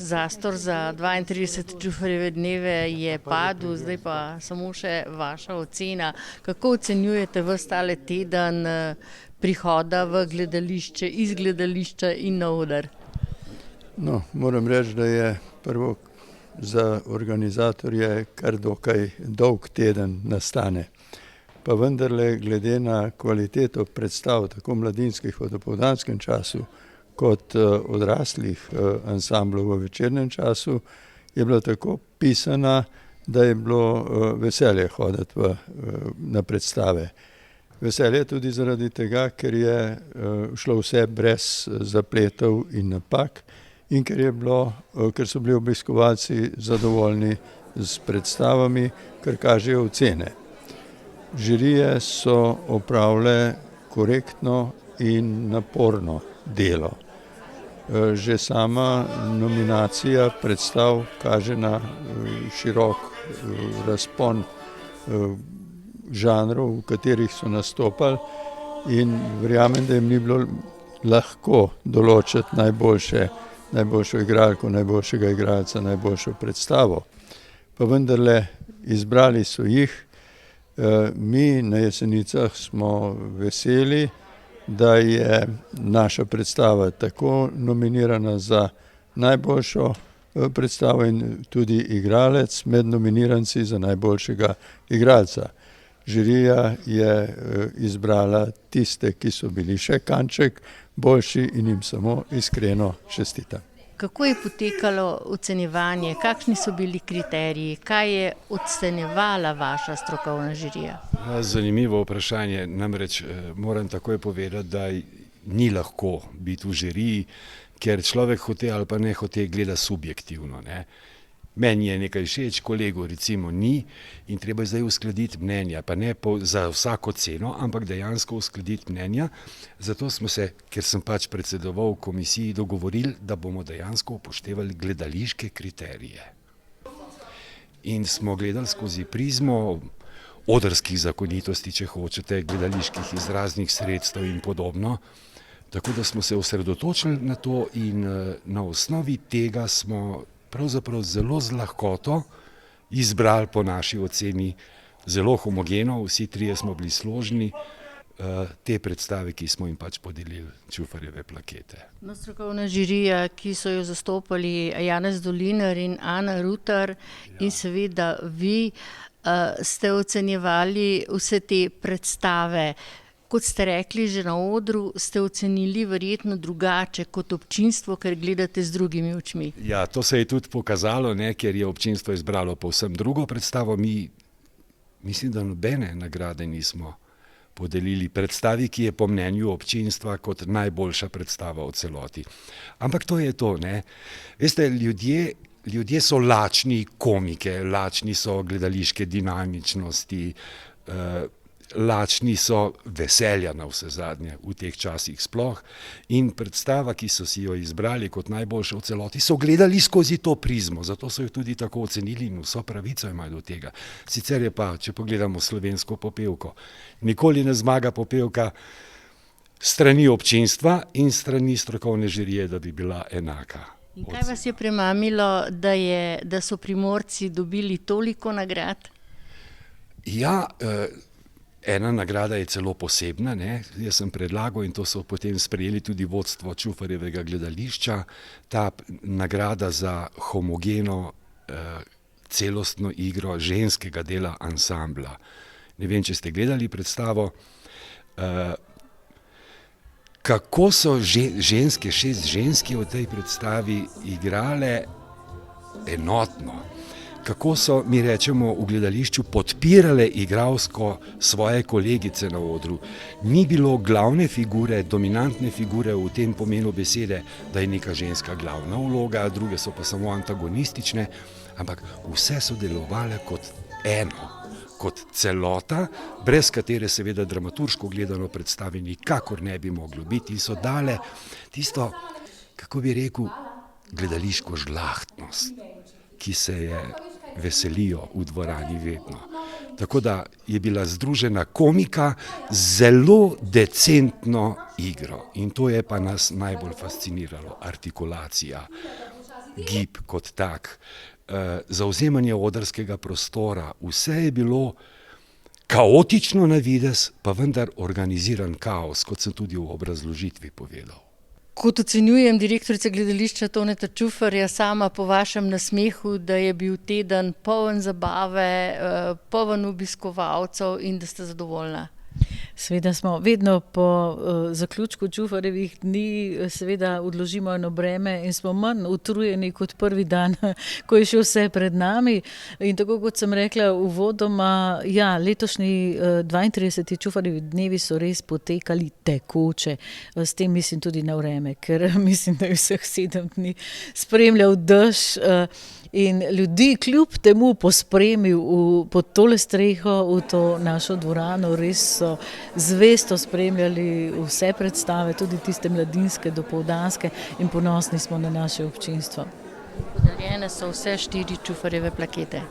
Zastor za 32 Čufarjeve dneve je padel, zdaj pa samo še vaša ocena. Kako ocenjujete ves tale teden prihoda v gledališče, iz gledališča in na oder? No, moram reči, da je prvo za organizatorje kar dokaj dolg teden nastane. Pa vendarle, glede na kvaliteto predstav, tako mladinskih v dopoldanskem času, kot odraslih ansamblov v večernem času, je bila tako pisana, da je bilo veselje hoditi na predstave. Veselje tudi zaradi tega, ker je šlo vse brez zapletov in napak in ker so bili obiskovalci zadovoljni s predstavami, kar kažejo ocene. Žirije so opravile korektno in naporno delo. Že sama nominacija predstav kaže na širok razpon žanrov, v katerih so nastopali, in verjamem, da jim ni bilo lahko določiti najboljšo igralko, najboljšega igralca, najboljšo predstavo. Pa vendarle izbrali so jih. Mi na Jesenicah smo veseli, da je naša predstava tako nominirana za najboljšo predstavo in tudi igralec med nominiranci za najboljšega igralca. Žirija je izbrala tiste, ki so bili še kanček boljši, in jim samo iskreno čestitam. Kako je potekalo ocenjevanje? Kakšni so bili kriteriji? Kaj je ocenjevala vaša strokovna žirija? Zanimivo vprašanje. Namreč moram takoj povedati, da ni lahko biti v žiriji, ker človek hote ali pa ne hote gleda subjektivno, ne. Meni je nekaj všeč, kolegu recimo ni, in treba je zdaj uskladiti mnenja, pa ne za vsako ceno, ampak dejansko uskladiti mnenja. Zato smo se, ker sem pač predsedoval komisiji, dogovorili, da bomo dejansko upoštevali gledališke kriterije. In smo gledali skozi prizmo odrskih zakonitosti, če hočete, gledaliških izraznih sredstev in podobno. Tako da smo se osredotočili na to in na osnovi tega smo pravzaprav zelo z lahkoto izbrali po naši oceni zelo homogeno, vsi trije smo bili složni, te predstave, ki smo jim pač podelili Čufarjeve plakete. No, strokovna žirija, ki so jo zastopali Janez Dolinar in Ana Rutar, in seveda vi ste ocenjevali vse te predstave. Kot ste rekli, že na odru ste ocenili verjetno drugače kot občinstvo, ker gledate z drugimi očmi. Ja, to se je tudi pokazalo, ne, ker je občinstvo izbralo povsem drugo predstavo. Mi, mislim, da nobene nagrade nismo podelili predstavi, ki je po mnenju občinstva kot najboljša predstava v celoti. Ampak to je to, ne. Veste, ljudje so lačni komike, lačni so gledališke dinamičnosti, lačni so veselja na vse zadnje v teh časih sploh, in predstava, ki so si jo izbrali kot najboljša v celoti, so gledali skozi to prizmo, zato so jo tudi tako ocenili in vso pravico imajo do tega. Sicer je pa, če pogledamo slovensko popevko, nikoli ne zmaga popevka strani občinstva in strani strokovne žirije, da bi bila enaka. In kaj vas je premamilo, da so Primorci dobili toliko nagrad? Ja, ena nagrada je celo posebna, ne. Jaz sem predlagal, in to so potem sprejeli tudi vodstvo Čufarjevega gledališča, ta nagrada za homogeno celostno igro ženskega dela ansambla. Ne vem, če ste gledali predstavo, kako so ženske, 6 ženski v tej predstavi igrale enotno. Kako so, mi rečemo v gledališču, podpirale igralsko svoje kolegice na odru. Ni bilo glavne figure, dominantne figure v tem pomenu besede, da je neka ženska glavna vloga, druge so pa samo antagonistične, ampak vse so delovale kot eno, kot celota, brez katere seveda dramaturško gledano predstave nikakor ne bi moglo biti, in so dale tisto, kako bi rekel, gledališko žlahtnost, ki se je veselijo v dvorani vedno. Tako da je bila združena komika z zelo decentno igro, in to je pa nas najbolj fasciniralo, artikulacija. gib kot tak, zavzemanje odrskega prostora, vse je bilo kaotično na videz, pa vendar organiziran kaos, kot sem tudi v obrazložitvi povedal. Kot ocenjujem direktorica gledališča Toneta Čufarja sama po vašem nasmehu, da je bil teden poln zabave, poln obiskovalcev in da ste zadovoljna. Seveda smo vedno po zaključku Čufarjevih dni seveda odložimo eno breme in smo manj utrujeni kot prvi dan, ko je še vse pred nami. In tako kot sem rekla uvodoma, ja, letošnji 32. Čufarjevi dnevi so res potekali tekoče. S tem mislim tudi na vreme, ker mislim, da je vseh 7 dni spremljal dež in ljudi kljub temu pospremil pod tole streho v to našo dvorano. Res so zvesto spremljali vse predstave, tudi tiste mladinske, dopoldanske in ponosni smo na naše občinstvo. Podarjene so vse 4 Čufarjeve plakete.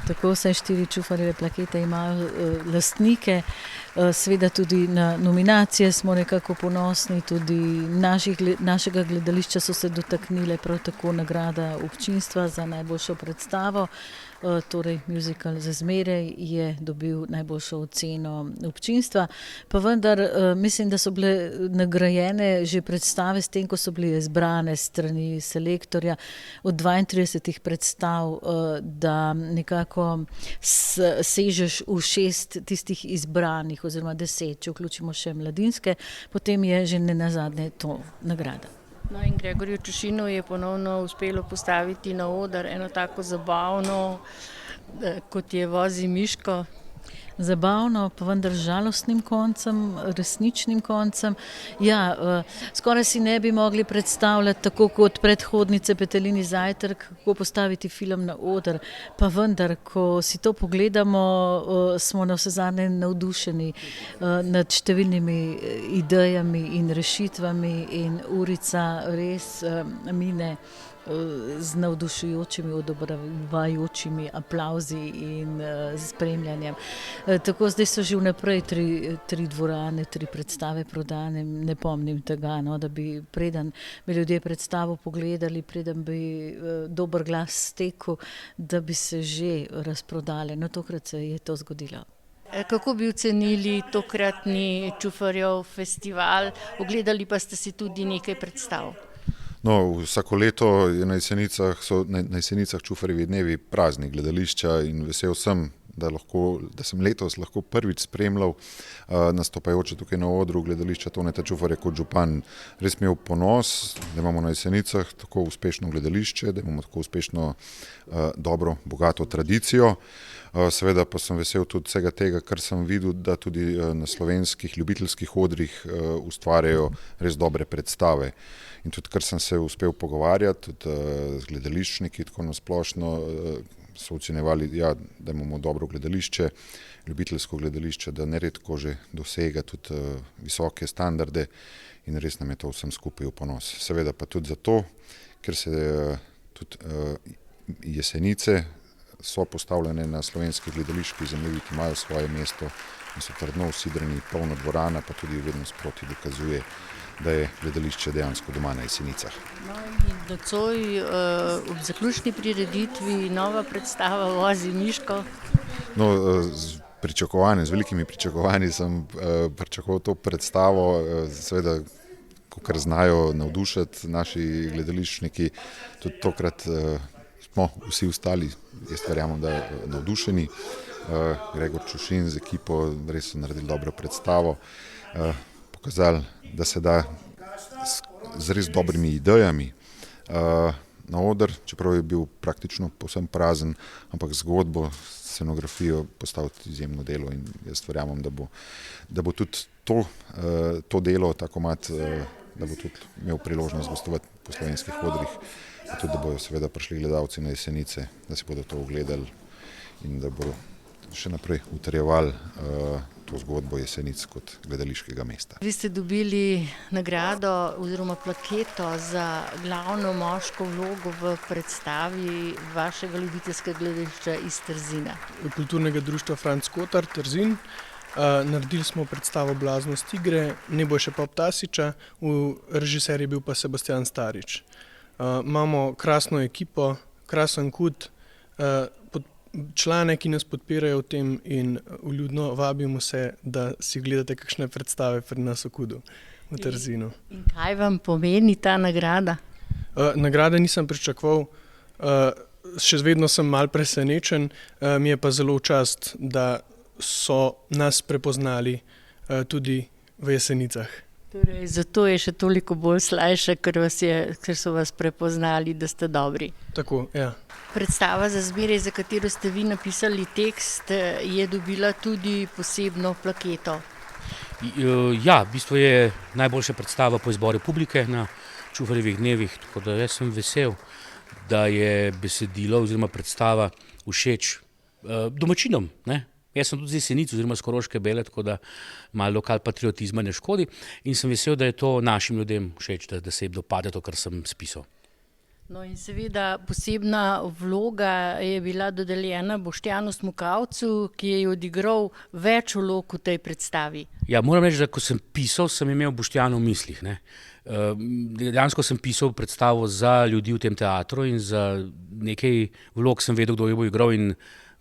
Tako vse 4 Čufarjeve plakete imajo lastnike. Seveda tudi na nominacije smo nekako ponosni, tudi našega gledališča so se dotaknile prav tako nagrada občinstva za najboljšo predstavo. Torej musical Za zmeraj je dobil najboljšo oceno občinstva, pa vendar mislim, da so bile nagrajene že predstave s tem, ko so bile izbrane strani selektorja od 32 predstav, da nekako sežeš v 6 tistih izbranih oziroma 10, če vključimo še mladinske, potem je že nenazadnje to nagrada. No in Gregorju Čušinu je ponovno uspelo postaviti na oder eno tako zabavno, kot je Vozi Miško. Zabavno, pa vendar žalostnim koncem, resničnim koncem. Ja, skoraj si ne bi mogli predstavljati, tako kot predhodnice Petelini zajtrk, kako postaviti film na oder. Pa vendar, ko si to pogledamo, smo navsezadnje navdušeni nad številnimi idejami in rešitvami in urica res mine z navdušujočimi, odobravajočimi aplavzi in spremljanjem. Tako zdaj so že vnaprej 3 dvorane, 3 predstave prodane. Ne pomnim tega, no, da bi preden bi ljudje predstavo pogledali, preden bi dober glas stekel, da bi se že razprodale. No, tokrat se je to zgodilo. Kako bi ocenili tokratni Čufarjev festival? Ogledali pa ste si tudi nekaj predstav. No, vsako leto je na Jesenicah Čufarjevi dnevi praznik gledališča in vesel sem, da sem letos lahko prvič spremljal nastopajoče tukaj na odru gledališča Toneta Čufarja kot župan. Res mi je v ponos, da imamo na Jesenicah tako uspešno gledališče, da imamo tako uspešno, dobro, bogato tradicijo. Seveda pa sem vesel tudi vsega tega, kar sem videl, da tudi na slovenskih ljubiteljskih odrih ustvarjajo res dobre predstave. In tudi, kar sem se uspel pogovarjati tudi z gledališčniki, tako nasplošno so ocenjevali, ja, da imamo dobro gledališče, ljubiteljsko gledališče, da neredko že dosega tudi visoke standarde in res nam je to vsem skupaj v ponos. Seveda pa tudi zato, ker se tudi Jesenice so postavljene na slovenski gledališki zemljevid, imajo svoje mesto in so trdno usidrani, polna dvorana, pa tudi vedno sproti dokazuje, da je gledališče dejansko doma na Jesenicah. No in nocoj ob zaključni prireditvi nova predstava Vozi Miško. No, z velikimi pričakovanji sem pričakoval to predstavo, seveda, kakor znajo navdušiti naši gledališčniki, tudi tokrat smo vsi ostali, jaz verjamem, da navdušeni. Gregor Čušin z ekipo res so naredili dobro predstavo, pokazali, da se da z res dobrimi idejami na oder, čeprav je bil praktično povsem prazen, ampak zgodbo, scenografijo postaviti izjemno delo in jaz verjamem, da bo tudi to delo, ta komad, da bo tudi imel priložnost gostovati po slovenskih odrih, pa tudi, da bodo seveda prišli gledalci na Jesenice, da si bodo to ogledali in da bodo še naprej utrjevali to zgodbo Jesenic kot gledališkega mesta. Vi ste dobili nagrado oziroma plaketo za glavno moško vlogo v predstavi vašega ljubiteljskega gledališča iz Trzina. Kulturnega društva Franc Kotar Trzin. Naredili smo predstavo Blaznost igre Nebojše Poptasiča, režiser je bil pa Sebastijan Starič. Imamo krasno ekipo, krasen KUD, člane, ki nas podpirajo v tem in vljudno vabimo se, da si gledate kakšne predstave pri nas v KUD-u v Trzinu. In kaj vam pomeni ta nagrada? Nagrade nisem pričakoval, še vedno sem mal presenečen, mi je pa zelo v čast, da so nas prepoznali tudi v Jesenicah. Torej, zato je še toliko bolj slajše, ker so vas prepoznali, da ste dobri. Tako, ja. Predstava Za zmeraj, za katero ste vi napisali tekst, je dobila tudi posebno plaketo. Ja, v bistvu je najboljša predstava po izboru publike na Čufarjevih dnevih, tako da jaz sem vesel, da je besedilo oziroma predstava všeč domačinom, ne? Jaz sem tudi z Jesenic oziroma s Koroške Bele, tako da malo lokal patriotizma ne škodi in sem vesel, da je to našim ljudem všeč, da se jim dopade to, kar sem spisal. No in seveda posebna vloga je bila dodeljena Boštjanu Smukavcu, ki je odigral več vlog v tej predstavi. Ja, moram reči, da ko sem pisal, sem imel Boštjana v mislih, ne. Dejansko sem pisal predstavo za ljudi v tem teatru in za nekaj vlog sem vedel, kdo jo bo igral in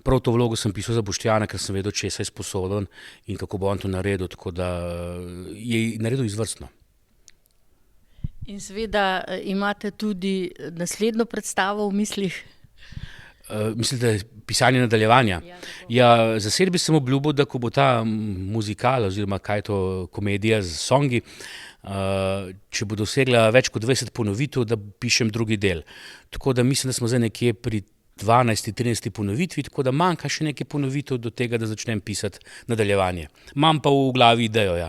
prav to vlogo sem pisal za Boštjana, ker sem vedel, česa je sposoben in kako bo on to naredil, tako da je naredil izvrstno. In seveda imate tudi naslednjo predstavo v mislih? Mislim, da je pisanje nadaljevanja. Ja, za sebi sem obljubil, da ko bo ta muzikal oziroma kaj je to komedija z songi, če bo dosegla več kot 20 ponovitev, da pišem drugi del. Tako da mislim, da smo zdaj nekje pri 12. 13. ponovitvi, tako da manjka še nekaj ponovitev do tega, da začnem pisati nadaljevanje. Imam pa v glavi idejo, ja.